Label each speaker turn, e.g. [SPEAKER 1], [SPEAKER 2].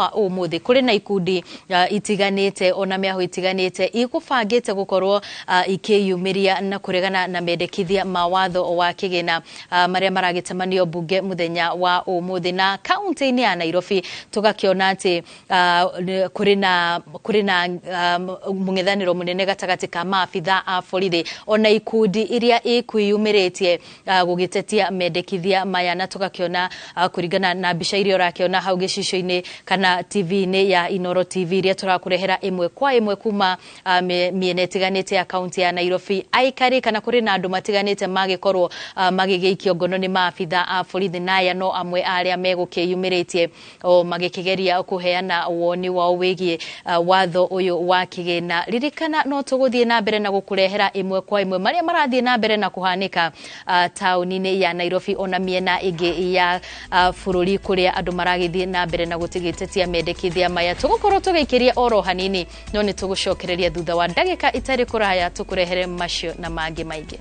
[SPEAKER 1] Umuthi kuri na ikundi itiganite ona miaho itiganite igubangite gukorwo ikiyumiria na kuregana na mendekithia mawatho wa kĩgĩna maria maragĩtemanio bunge muthenya wa umuthi na kaunti-inĩ ya Nairobi tugakiona ati kuri na mũng'ethanĩro munene gatagati ka maabitha a borithi ona ikundi iria ikwiyumiritie gugitetia mendekithia maya na tugakiona kuringana na mbica iria urakiona hau gĩcicio-inĩ kana TV-inĩ ya Inoro TV iria turakurehera imwe kwa imwe kuma miene itiganite ya kaunti ya Nairobi aikari kana kuri na andu matiganite magikorwo magigĩikio ngono ni maabitha a borithi naya no amwe aria megukiyumiritie o magikigeria kuheana woni wao wĩgiĩ watho uyu wa kĩgĩna. Ririkana no tuguthie na mbere na gukurehera imwe kwa imwe maria marathie na mbere na kuhanika tauni-inĩ ya Nairobi ona miena ingi ya bururi kuria andu maragithie na mbere na gutigĩtetia mendekithia maya tugukorwo tugikiria oro hanini no ni tugucokereria thutha wa ndagika itari kuraya tukurehere macio na mangi maingi.